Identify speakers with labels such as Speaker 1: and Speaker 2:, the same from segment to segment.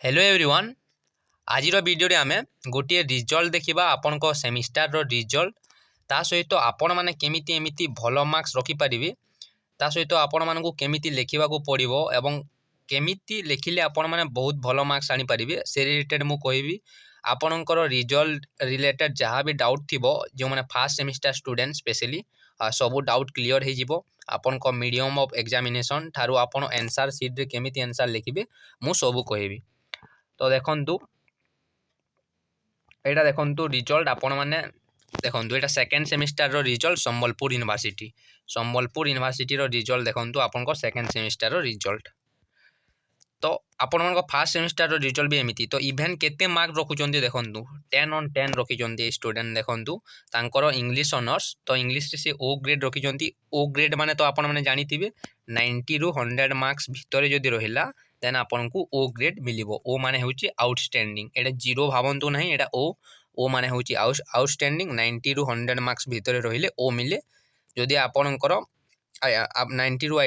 Speaker 1: Hello everyone. आज video रे आमे गोटे रिजल्ट देखिबा आपन को सेमिस्टर रो रिजल्ट ता सहित आपण माने केमिति एमिति भलो मार्क्स रखि परिबे ता सहित आपण मानकु केमिति लेखिबा को पड़िबो एवं केमिति लेखिले आपण माने बहुत भलो मार्क्स आनी परिबे से रिलेटेड मु कहबी। आपणकर रिजल्ट रिलेटेड जहाँ भी डाउट थिबो जो माने फर्स्ट सेमिस्टर स्टूडेंट स्पेशली सबू डाउट क्लियर हो जिवो। आपन को मीडियम ऑफ एग्जामिनेशन थारु आपण आंसर शीट रे केमिति आंसर लिखिबे मु सबू कहबी। तो देखंतु एटा देखंतु रिजल्ट आपण माने देखंतु एटा सेकंड सेमिस्टर रो रिजल्ट संबलपुर यूनिवर्सिटी रो रिजल्ट देखंतु आपण को सेकंड सेमिस्टर रो रिजल्ट। तो आपण मन को फर्स्ट सेमिस्टर रो रिजल्ट भी एमिति तो इवेन केते मार्क रखुचंती देखंतु 10 ऑन 10 रखिचंती स्टूडेंट देखंतु तांकर इंग्लिश ऑनर्स तो इंग्लिश से ओ ग्रेड रखिचंती। ओ ग्रेड माने तो आपण माने जानिथिबे 90 रु 100 मार्क्स भितरे जदी रहिला देन आपन को ओ ग्रेड मिलिबो। ओ माने होची आउटस्टैंडिंग एटा जीरो भावंतु नाही एटा ओ माने होची आउटस्टैंडिंग 90 रु 100 मार्क्स भितरे रहिले ओ मिले। जदी आपनकर 90 रु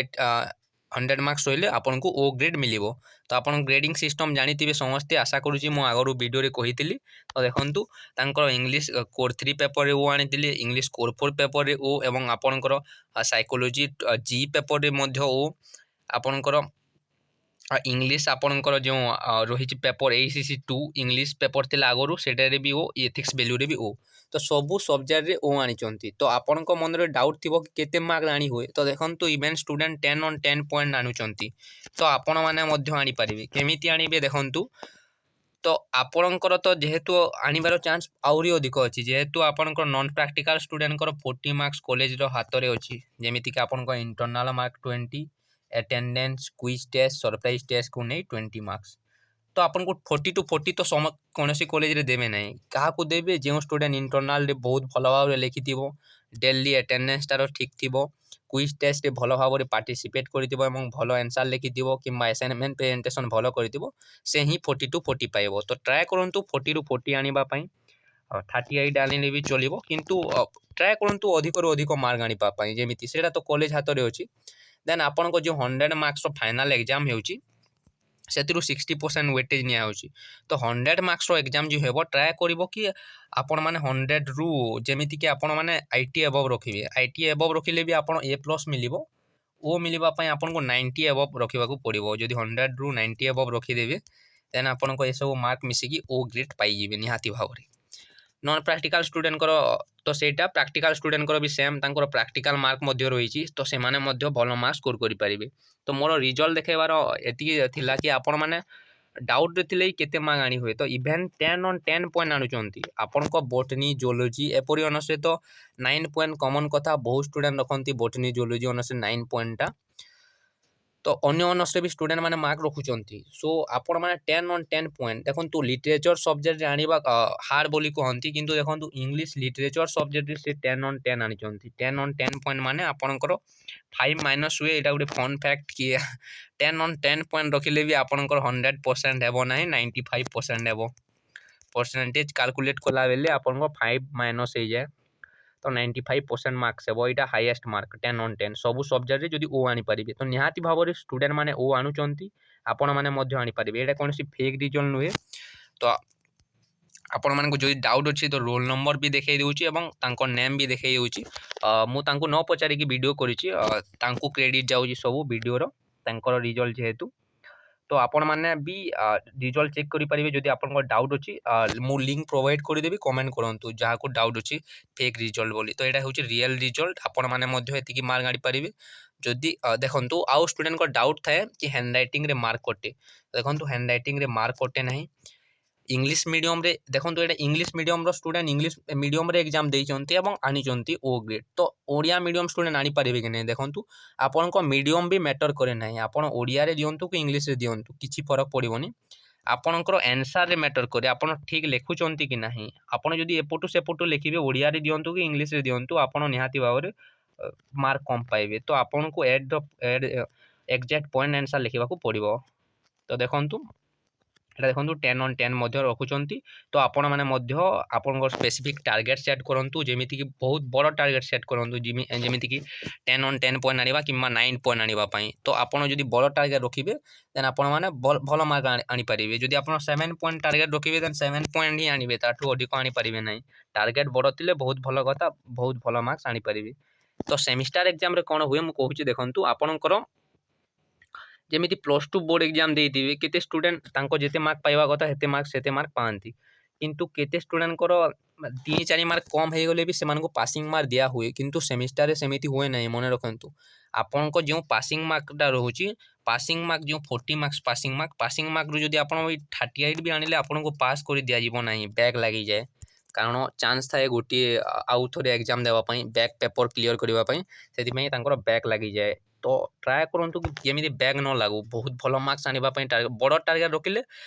Speaker 1: 100 मार्क्स रहिले आपन को ओ ग्रेड मिलिबो। तो आपन ग्रेडिंग सिस्टम जानिथिबे समस्ते आशा करूची मु आगरु वीडियो रे कहितली। तो देखंतु तांकर इंग्लिश कोर 3 पेपर रे ओ आनिथिले इंग्लिश कोर 4 पेपर रे ओ एवं आपनकर साइकोलॉजी जी पेपर रे मध्य ओ आपनकर इंग्लिश आपनकर जो रही पेपर एसीसी 2 इंग्लिश पेपर थिला आगरु सेटारे भी ओ एथिक्स वैल्यू रे भी ओ। तो सबू सब्जेक्ट रे ओ आनिचंती। तो आपन को मन रे डाउट थिबो कि केते मार्क आनी होय तो देखंतु इवेन स्टूडेंट 10 ऑन 10 पॉइंट आनुचंती। तो आपण माने मध्य आनी परिबे केमिति आनीबे देखंतु। तो आपणकर तो जेहेतु आनिबार चांस आउरी अधिक अछि जेहेतु आपणकर नॉन प्रैक्टिकल स्टूडेंट कर 40 मार्क्स कॉलेज रो हाथ रे अछि जेमिति कि आपणकर internal mark 20 attendance quiz test surprise test को नहीं 20 मार्क्स। तो आपन को 40 टू 40 तो कौन सी कॉलेज रे देवे नहीं क्या देवे जो स्टूडेंट इंटरनल रे बहुत भल भाव लिखि डेली अटेंडेंस तार ठीक थिबो क्विज टेस्ट रे भल भाव पार्टिसिपेट करथिबो एवं भल आंसर लिखिथिबो कि असाइनमेंट प्रेजेंटेशन भल करथिबो से ही 40 टू 40 पाइबो। तो ट्राई करंतु 40 टू 40 आनिबा पई 38 आनिले भी चलिबो किंतु ट्राई करंतु अधिक रु अधिक मार्क आनिबा पई जेमिति सेटा तो कॉलेज हाथ रे अछि। देन आपन को जो 100 मार्क्स रो फाइनल एग्जाम हेउची सेतिरु 60% वेटेज निया होची। तो 100 मार्क्स रो एग्जाम जो हेबो ट्राई करिवो कि आपण माने 100 रु जेमिति कि आपण माने 80 अबव रखिबे 80 अबव रखिले भी आपण ए प्लस मिलिबो। ओ मिलिबा पई आपण को 90 अबव रखिबा को पड़िबो। जदी 100 रु 90 अबव रखि देबे देन आपण को ए सब मार्क मिसी कि ओ ग्रेड पाई जिवे निहाती भावरे। नॉन प्रैक्टिकल स्टूडेंट करो तो सेटा प्रैक्टिकल स्टूडेंट करो भी सेम तांकर प्रैक्टिकल मार्क मध्य रही तो से माने मध्य भल मार्क स्कोर करि परिबे। तो मोर रिजल्ट देखेबार एति थिला कि आपण माने डाउट रे थिले केते मार्क आनी होय तो इवेन 10 ऑन 10 पॉइंट आनुचंती। आपण को बोटनी जियोलॉजी एपरि अनस तो 9 पॉइंट कॉमन कथा बहुत स्टूडेंट रखंती बोटनी जियोलॉजी अनस 9 पॉइंट टा। तो अन्य ऑनर्स रे भी स्टूडेंट माने मार्क रखुचंती। सो आपण माने 10 ऑन 10 पॉइंट देखंतु लिटरेचर सब्जेक्ट रे आनिबा हार्ड बोली कहंती किंतु देखंतु इंग्लिश लिटरेचर सब्जेक्ट रे से 10 ऑन 10 आनिचंती। 10 ऑन 10 पॉइंट माने आपणकर 5 माइनस हुए एटा गुटे फन फैक्ट कि 10 ऑन 10 पॉइंट रखिले भी आपणकर 100% हेबो नाही 95% हेबो। परसेंटेज कैलकुलेट कला बेले आपणको 5 माइनस हे जाय तो 95% मार्क्स हेबो। एटा हाईएस्ट मार्क 10 ऑन 10 सबु सब्जेक्ट रे जदी ओ आनी परिबे तो निहाती भाबरे स्टूडेंट माने ओ आनुचंती आपण माने मध्य आनी परिबे। एटा कोनसी फेक रिजल्ट नुहे। तो आपण मानकु जदि डाउट अछि तो रोल नंबर भी देखाई देउची एवं तांको नेम भी देखाई देउची। मु तांको न पचारि कि वीडियो करिछि तांको क्रेडिट जाउची सबु वीडियो रो तांकर रिजल्ट जेहेतु। तो आपण माने भी रिजल्ट चेक करि परिबे जदि आपनको डाउट अछि मु लिंक प्रोवाइड करि देबी कमेंट करंतु जहा को डाउट अछि फेक रिजल्ट बोली। तो एटा होची रियल रिजल्ट आपण माने मध्य एति कि मार्क आनी परिबे। जदि देखंतु आउ स्टूडेंट को डाउट थाए कि हैंडराइटिंग रे मार्क कटे देखंतु हैंडराइटिंग रे मार्क कटे नाही। इंग्लिश मीडियम रे देखंतु एटा इंग्लिश मीडियम रो स्टूडेंट इंग्लिश मीडियम रे एग्जाम देइचंती एवं आनिचंती ओ ग्रेड। तो ओडिया मीडियम स्टूडेंट आनी परिबे कि नै देखंतु आपन को मीडियम भी मैटर करे नाही। आपन ओडिया रे दियंतु कि इंग्लिश रे दियंतु किछि फरक पड़िबोनी। आपनकर आंसर रे मैटर करे आपण ठीक लेखुचंती कि नाही। आपण जदि एपटु सेपटु लिखिबे ओडिया रे दियंतु कि इंग्लिश रे दियंतु आपण निहाती भाबरे मार्क कम पाइबे। तो आपण को at the exact point answer लिखिबा को पड़िबो। तो देखंतु এটা দেখন্তু 10 on 10 ମଧ୍ୟ ରଖୁଛନ୍ତି। ତ ଆପଣମାନେ ମଧ୍ୟ ଆପଣଙ୍କର ସ୍ପେସିଫିକ୍ ଟାର୍ଗେଟ୍ ସେଟ୍ କରନ୍ତୁ, ଯେମିତିକି ବହୁତ ବଡ଼ ଟାର୍ଗେଟ୍ ସେଟ୍ କରନ୍ତୁ, ଯେମିତିକି 10 on 10 ପଏଣ୍ଟ ଆଣିବା କିମ୍ବା 9 ପଏଣ୍ଟ ଆଣିବା ପାଇଁ। ତ ଆପଣ ଯଦି ବଡ଼ ଟାର୍ଗେଟ୍ ରଖିବେ ଦେନ୍ ଆପଣମାନେ ଭଲ ମାର୍କ ଆଣିପାରିବେ। ଯଦି ଆପଣ 7 ପଏଣ୍ଟ ଟାର୍ଗେଟ୍ ରଖିବେ ଦେନ୍ 7 ପଏଣ୍ଟ ହିଁ ଆଣିବେ, ତାଠୁ ଅଧିକ ଆଣିପାରିବେ ନାହିଁ। ଟାର୍ଗେଟ୍ ବଡ଼ ଥିଲେ ବହୁତ ଭଲ କଥା, ବହୁତ ଭଲ ମାର୍କସ୍ ଆଣିପାରିବେ। ତ ସେମିଷ୍ଟାର ଏକ୍ଜାମ୍ରେ କ'ଣ ହୁଏ ମୁଁ କହୁଛି ଦେଖନ୍ତୁ। ଆପଣଙ୍କର ଯେମିତି +2 ବୋର୍ଡ଼ ଏକ୍ଜାମ୍ ଦେଇଥିବେ, କେତେ ଷ୍ଟୁଡେଣ୍ଟ ତାଙ୍କ ଯେତେ ମାର୍କ ପାଇବା କଥା ସେତେ ମାର୍କ ପାଆନ୍ତି, କିନ୍ତୁ କେତେ ଷ୍ଟୁଡେଣ୍ଟଙ୍କର 3-4 ମାର୍କ କମ୍ ହେଇଗଲେ ବି ସେମାନଙ୍କୁ ପାସିଂ ମାର୍କ ଦିଆ ହୁଏ, କିନ୍ତୁ ସେମିଷ୍ଟାରରେ ସେମିତି ହୁଏ ନାହିଁ। ମନେ ରଖନ୍ତୁ, ଆପଣଙ୍କ ଯେଉଁ ପାସିଂ ମାର୍କଟା ରହୁଛି, ପାସିଂ ମାର୍କ ଯେଉଁ 40 ମାର୍କସ୍ ପାସିଂ ମାର୍କରୁ ଯଦି ଆପଣ 38 ବି ଆଣିଲେ ଆପଣଙ୍କୁ ପାସ୍ କରି ଦିଆଯିବ ନାହିଁ, ବ୍ୟାକ୍ ଲାଗିଯାଏ। କାରଣ ଚାନ୍ସ ଥାଏ ଗୋଟିଏ ଆଉ ଥରେ ଏକ୍ଜାମ୍ ଦେବା ପାଇଁ, ବ୍ୟାକ୍ ପେପର୍ କ୍ଲିୟର୍ କରିବା ପାଇଁ, ସେଥିପାଇଁ ତାଙ୍କର ବ୍ୟାକ୍ ଲାଗିଯାଏ। ତ ଟ୍ରାଏ କରନ୍ତୁ କି ଯେମିତି ବ୍ୟାକ୍ ନ ଲାଗୁ, ବହୁତ ଭଲ ମାର୍କସ୍ ଆଣିବା ପାଇଁ ବଡ଼ ଟାର୍ଗେଟ୍ ରଖିଲେ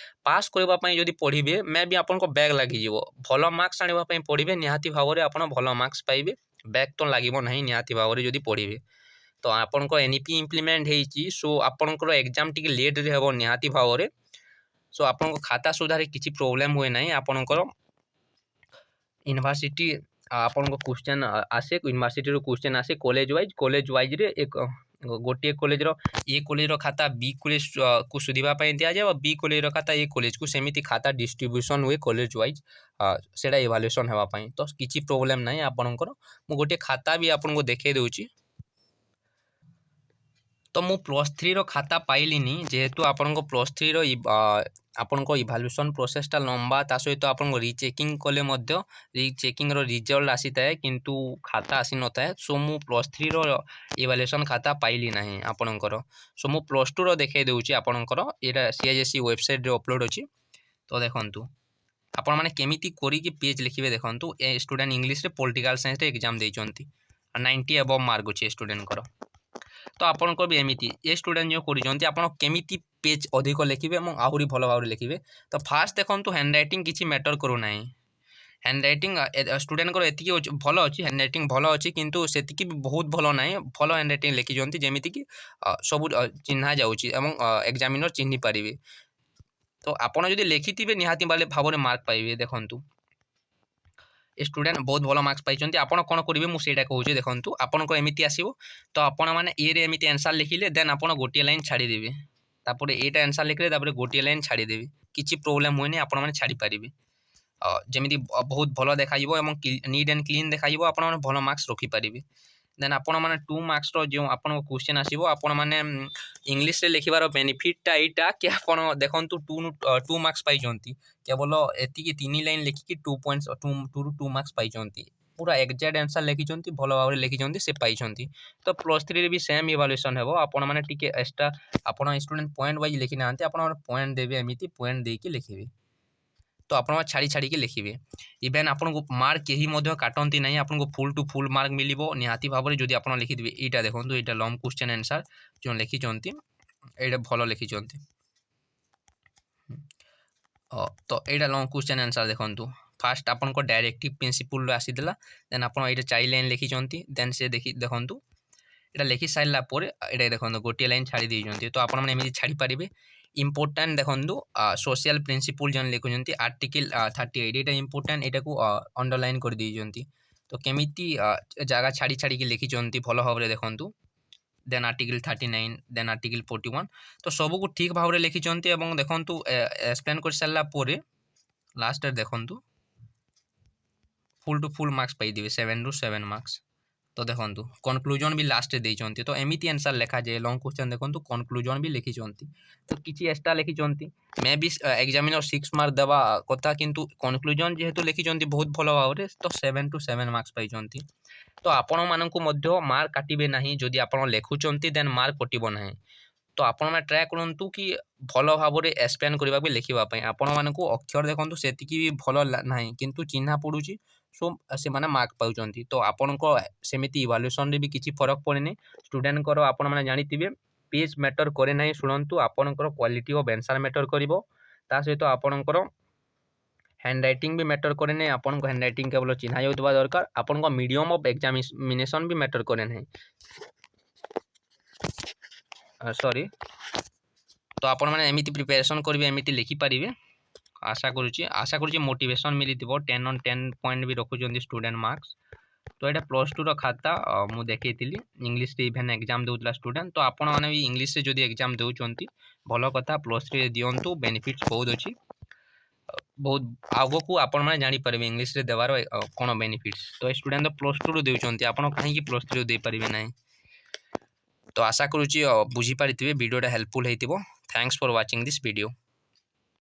Speaker 1: ପାସ୍ କରିବା ପାଇଁ ଯଦି ପଢ଼ିବେ ମେ ବି ଆପଣଙ୍କ ବ୍ୟାକ୍ ଲାଗିଯିବ। ଭଲ ମାର୍କସ୍ ଆଣିବା ପାଇଁ ପଢ଼ିବେ, ନିହାତି ଭାବରେ ଆପଣ ଭଲ ମାର୍କସ୍ ପାଇବେ, ବ୍ୟାକ୍ ତ ଲାଗିବ ନାହିଁ ନିହାତି ଭାବରେ ଯଦି ପଢ଼ିବେ। ତ ଆପଣଙ୍କ NEP ଇମ୍ପ୍ଲିମେଣ୍ଟ ହେଇଛି, ସୋ ଆପଣଙ୍କର ଏକ୍ଜାମ୍ ଟିକେ ଲେଟ୍ରେ ହେବ ନିହାତି ଭାବରେ। ସୋ ଆପଣଙ୍କ ଖାତା ସୁଧାରେ କିଛି ପ୍ରୋବ୍ଲେମ୍ ହୁଏ ନାହିଁ। ଆପଣଙ୍କର ୟୁନିଭର୍ସିଟି ଆପଣଙ୍କ କ୍ୱେଶ୍ଚନ୍ ଆସେ, ୟୁନିଭର୍ସିଟିରୁ କ୍ୱେଶ୍ଚନ୍ ଆସେ କଲେଜ ୱାଇଜ୍ରେ ଗୋଟିଏ କଲେଜର ଏ କଲେଜର ଖାତା ବି କଲେଜକୁ ସୁଧିବା ପାଇଁ ଦିଆଯାଏ, ଆଉ ବି କଲେଜର ଖାତା ଏ କଲେଜକୁ, ସେମିତି ଖାତା ଡିଷ୍ଟ୍ରିବ୍ୟୁସନ୍ ହୁଏ କଲେଜ ୱାଇଜ୍, ସେଇଟା ଇଭାଲୁଏସନ୍ ହେବା ପାଇଁ। ତ କିଛି ପ୍ରୋବ୍ଲେମ୍ ନାହିଁ ଆପଣଙ୍କର। ମୁଁ ଗୋଟିଏ ଖାତା ବି ଆପଣଙ୍କୁ ଦେଖାଇ ଦେଉଛି। ତ ମୁଁ +3ର ଖାତା ପାଇଲିନି, ଯେହେତୁ ଆପଣଙ୍କ +3ର ଆପଣଙ୍କ ଇଭାଲୁଏସନ୍ ପ୍ରୋସେସ୍ଟା ଲମ୍ବା, ତା ସହିତ ଆପଣଙ୍କ ରିଚେକିଂ କଲେ ମଧ୍ୟ ରିଚେକିଂର ରିଜଲ୍ଟ ଆସିଥାଏ, କିନ୍ତୁ ଖାତା ଆସିନଥାଏ। ସୋ ମୁଁ +3ର ଇଭାଲୁଏସନ୍ ଖାତା ପାଇଲି ନାହିଁ ଆପଣଙ୍କର। ସୋ ମୁଁ +2ର ଦେଖାଇ ଦେଉଛି ଆପଣଙ୍କର, ଏଇଟା CISE ୱେବସାଇଟ୍ରେ ଅପଲୋଡ଼ ଅଛି। ତ ଦେଖନ୍ତୁ ଆପଣମାନେ କେମିତି କରିକି ପେଜ୍ ଲେଖିବେ ଦେଖନ୍ତୁ। ଏ ଷ୍ଟୁଡେଣ୍ଟ ଇଂଲିଶରେ ପଲିଟିକାଲ୍ ସାଇନ୍ସରେ ଏକ୍ଜାମ୍ ଦେଇଛନ୍ତି, 90 ଏବଭ୍ ମାର୍କ ଅଛି ଏ ଷ୍ଟୁଡେଣ୍ଟଙ୍କର। ତ ଆପଣଙ୍କର ବି ଏମିତି ଏ ଷ୍ଟୁଡେଣ୍ଟ ଯେଉଁ କରିଛନ୍ତି, ଆପଣ କେମିତି ପେଜ୍ ଅଧିକ ଲେଖିବେ ଏବଂ ଆହୁରି ଭଲ ଭାବରେ ଲେଖିବେ। ତ ଫାର୍ଷ୍ଟ ଦେଖନ୍ତୁ, ହ୍ୟାଣ୍ଡ ରାଇଟିଂ କିଛି ମ୍ୟାଟର୍ କରୁନାହିଁ। ହ୍ୟାଣ୍ଡ ରାଇଟିଂ ଷ୍ଟୁଡେଣ୍ଟଙ୍କର ଏତିକି ଭଲ ଅଛି, ହ୍ୟାଣ୍ଡ ରାଇଟିଂ ଭଲ ଅଛି, କିନ୍ତୁ ସେତିକି ବି ବହୁତ ଭଲ ନାହିଁ। ଭଲ ହ୍ୟାଣ୍ଡ ରାଇଟିଂ ଲେଖିଛନ୍ତି, ଯେମିତିକି ସବୁ ଚିହ୍ନା ଯାଉଛି ଏବଂ ଏକ୍ଜାମିନର୍ ଚିହ୍ନି ପାରିବେ। ତ ଆପଣ ଯଦି ଲେଖିଥିବେ ନିହାତି ଭାବରେ ମାର୍କ ପାଇବେ। ଦେଖନ୍ତୁ ଏ ଷ୍ଟୁଡେଣ୍ଟ ବହୁତ ଭଲ ମାର୍କସ୍ ପାଇଛନ୍ତି। ଆପଣ କ'ଣ କରିବେ ମୁଁ ସେଇଟା କହୁଛି ଦେଖନ୍ତୁ। ଆପଣଙ୍କର ଏମିତି ଆସିବ, ତ ଆପଣମାନେ ଏରେ ଏମିତି ଆନ୍ସର୍ ଲେଖିଲେ, ଦେନ୍ ଆପଣ ଗୋଟିଏ ଲାଇନ୍ ଛାଡ଼ିଦେବେ, ତାପରେ ଏଇଟା ଆନ୍ସର୍ ଲେଖିଲେ, ତାପରେ ଗୋଟିଏ ଲାଇନ୍ ଛାଡ଼ିଦେବେ। କିଛି ପ୍ରୋବ୍ଲେମ୍ ହୁଏନି, ଆପଣମାନେ ଛାଡ଼ିପାରିବେ। ଯେମିତି ବହୁତ ଭଲ ଦେଖାଯିବ ଏବଂ ନିଟ୍ ଆଣ୍ଡ କ୍ଲିନ୍ ଦେଖାଯିବ, ଆପଣମାନେ ଭଲ ମାର୍କସ୍ ରଖିପାରିବେ। ଦେନ୍ ଆପଣମାନେ 2 ମାର୍କସ୍ର ଯେଉଁ ଆପଣଙ୍କ କ୍ୱେଶ୍ଚନ୍ ଆସିବ, ଆପଣମାନେ ଇଂଲିଶରେ ଲେଖିବାର ବେନିଫିଟ୍ଟା ଏଇଟା କି ଆପଣ ଦେଖନ୍ତୁ 2 ମାର୍କସ୍ ପାଇଛନ୍ତି, କେବଳ ଏତିକି 3 ଲାଇନ୍ ଲେଖିକି 2ରୁ 2 ମାର୍କସ୍ ପାଇଛନ୍ତି। ପୁରା ଏକ୍ଜାକ୍ଟ ଆନ୍ସର୍ ଲେଖିଛନ୍ତି, ଭଲ ଭାବରେ ଲେଖିଛନ୍ତି, ସେ ପାଇଛନ୍ତି। ତ +3ରେ ବି ସେମ୍ ଇଭାଲୁଏସନ୍ ହେବ। ଆପଣମାନେ ଟିକେ ଏକ୍ସଟ୍ରା, ଆପଣ ଷ୍ଟୁଡେଣ୍ଟ ପଏଣ୍ଟ ୱାଇଜ୍ ଲେଖିନାହାନ୍ତି, ଆପଣମାନେ ପଏଣ୍ଟ ଦେବେ, ଏମିତି ପଏଣ୍ଟ ଦେଇକି ଲେଖିବେ। ତ ଆପଣମାନେ ଛାଡ଼ିକି ଲେଖିବେ। ଇଭେନ୍ ଆପଣଙ୍କୁ ମାର୍କ କେହି ମଧ୍ୟ କାଟନ୍ତି ନାହିଁ, ଆପଣଙ୍କୁ ଫୁଲ୍ ଟୁ ଫୁଲ୍ ମାର୍କ ମିଳିବ ନିହାତି ଭାବରେ ଯଦି ଆପଣ ଲେଖିଥିବେ। ଏଇଟା ଦେଖନ୍ତୁ, ଏଇଟା ଲଙ୍ଗ୍ କ୍ୱେଶ୍ଚନ୍ ଆନ୍ସର୍ ଯେଉଁ ଲେଖିଛନ୍ତି, ଏଇଟା ଭଲ ଲେଖିଛନ୍ତି। ତ ଏଇଟା ଲଙ୍ଗ୍ କ୍ୱେଶ୍ଚନ୍ ଆନ୍ସର୍ ଦେଖନ୍ତୁ। ଫାର୍ଷ୍ଟ ଆପଣଙ୍କ ଡାଇରେକ୍ଟିଭ୍ ପ୍ରିନ୍ସିପୁଲ୍ରୁ ଆସିଥିଲା, ଦେନ୍ ଆପଣ ଏଇଟା 4 ଲାଇନ୍ ଲେଖିଛନ୍ତି। ଦେନ୍ ସେ ଦେଖନ୍ତୁ, ଏଇଟା ଲେଖି ସାରିଲା ପରେ ଏଇଟା ଦେଖନ୍ତୁ ଗୋଟିଏ ଲାଇନ୍ ଛାଡ଼ି ଦେଇଛନ୍ତି। ତ ଆପଣମାନେ ଏମିତି ଛାଡ଼ିପାରିବେ। ଇମ୍ପୋର୍ଟାଣ୍ଟ ଦେଖନ୍ତୁ, ସୋସିଆଲ୍ ପ୍ରିନ୍ସିପୁଲ୍ ଯେଉଁ ଲେଖୁଛନ୍ତି, ଆର୍ଟିକଲ୍ 38, ଏଇଟା ଇମ୍ପୋର୍ଟାଣ୍ଟ, ଏଇଟାକୁ ଅଣ୍ଡରଲାଇନ୍ କରିଦେଇଛନ୍ତି। ତ କେମିତି ଜାଗା ଛାଡ଼ିକି ଲେଖିଛନ୍ତି ଭଲ ଭାବରେ ଦେଖନ୍ତୁ। ଦେନ୍ ଆର୍ଟିକଲ୍ 39, ଦେନ୍ ଆର୍ଟିକଲ୍ 41। ତ ସବୁକୁ ଠିକ୍ ଭାବରେ ଲେଖିଛନ୍ତି ଏବଂ ଦେଖନ୍ତୁ ଏକ୍ସପ୍ଲେନ୍ କରିସାରିଲା ପରେ ଲାଷ୍ଟରେ ଦେଖନ୍ତୁ ଫୁଲ୍ ଟୁ ଫୁଲ୍ ମାର୍କସ୍ ପାଇଯିବେ, 7ରୁ 7 ମାର୍କସ୍। ତ ଦେଖନ୍ତୁ କନକ୍ଲୁଜନ୍ ବି ଲାଷ୍ଟରେ ଦେଇଛନ୍ତି। ତ ଏମିତି ଆନ୍ସର୍ ଲେଖାଯାଏ। ଲଙ୍ଗ୍ କ୍ୱେଶ୍ଚନ୍ ଦେଖନ୍ତୁ, କନକ୍ଲୁଜନ୍ ବି ଲେଖିଛନ୍ତି। ତ କିଛି ଏକ୍ସଟ୍ରା ଲେଖିଛନ୍ତି, ମେ ବି ଏକ୍ଜାମିନର୍ 6 ମାର୍କ ଦେବା କଥା, କିନ୍ତୁ କନକ୍ଲୁଜନ୍ ଯେହେତୁ ଲେଖିଛନ୍ତି ବହୁତ ଭଲ ଭାବରେ, ତ 7ରୁ 7 ମାର୍କସ୍ ପାଇଛନ୍ତି। ତ ଆପଣମାନଙ୍କୁ ମଧ୍ୟ ମାର୍କ କାଟିବେ ନାହିଁ, ଯଦି ଆପଣ ଲେଖୁଛନ୍ତି ଦେନ୍ ମାର୍କ କଟିବ ନାହିଁ। ତ ଆପଣମାନେ ଟ୍ରାଏ କରନ୍ତୁ କି ଭଲ ଭାବରେ ଏକ୍ସପ୍ଲେନ୍ କରିବା ବି ଲେଖିବା ପାଇଁ। ଆପଣମାନଙ୍କୁ ଅକ୍ଷର ଦେଖନ୍ତୁ ସେତିକି ବି ଭଲ ନାହିଁ, କିନ୍ତୁ ଚିହ୍ନା ପଡ଼ୁଛି, ସୋ ସେମାନେ ମାର୍କ ପାଉଛନ୍ତି। ତ ଆପଣଙ୍କ ସେମିତି ଇଭାଲୁଏସନ୍ରେ ବି କିଛି ଫରକ ପଡ଼େନି। ଷ୍ଟୁଡେଣ୍ଟଙ୍କର ଆପଣମାନେ ଜାଣିଥିବେ ପେଜ୍ ମ୍ୟାଟର୍ କରେ ନାହିଁ। ଶୁଣନ୍ତୁ, ଆପଣଙ୍କର କ୍ୱାଲିଟି ଅଫ୍ ଆନ୍ସର୍ ମ୍ୟାଟର୍ କରିବ, ତା ସହିତ ଆପଣଙ୍କର ହ୍ୟାଣ୍ଡ ରାଇଟିଂ ବି ମ୍ୟାଟର୍ କରେ ନାହିଁ। ଆପଣଙ୍କ ହ୍ୟାଣ୍ଡ ରାଇଟିଂ କେବଳ ଚିହ୍ନା ଯାଉଥିବା ଦରକାର। ଆପଣଙ୍କ medium of examination B matter କରେ ନାହିଁ। ସରି, तो आपने एमती प्रिपेरेसन करेंगे एमती लिखिपारे आशा करुँच मोटिवेशन मिली 10 on 10 पॉइंट भी रखुंट स्टूडेंट मार्क्स। तो यहाँ +2 खाता मुझे देखी इंग्लीश इभेन एग्जाम दूसरा स्टूडेंट तो आपण मैंने भी इंग्लीश जो एग्जाम दौरान भल कथा +3 दिंतु बेनिफिट्स बहुत अच्छी बहुत आग को आपण मैंने जापर इंग्लीश देवार कौन बेनिफिट्स तो स्टूडेंट तो +2 देते आप कहीं +3 दे पारे ना। तो आशा करुँच बुझीपारे वीडियोटा हेल्पफुल होती। Thanks for watching this video.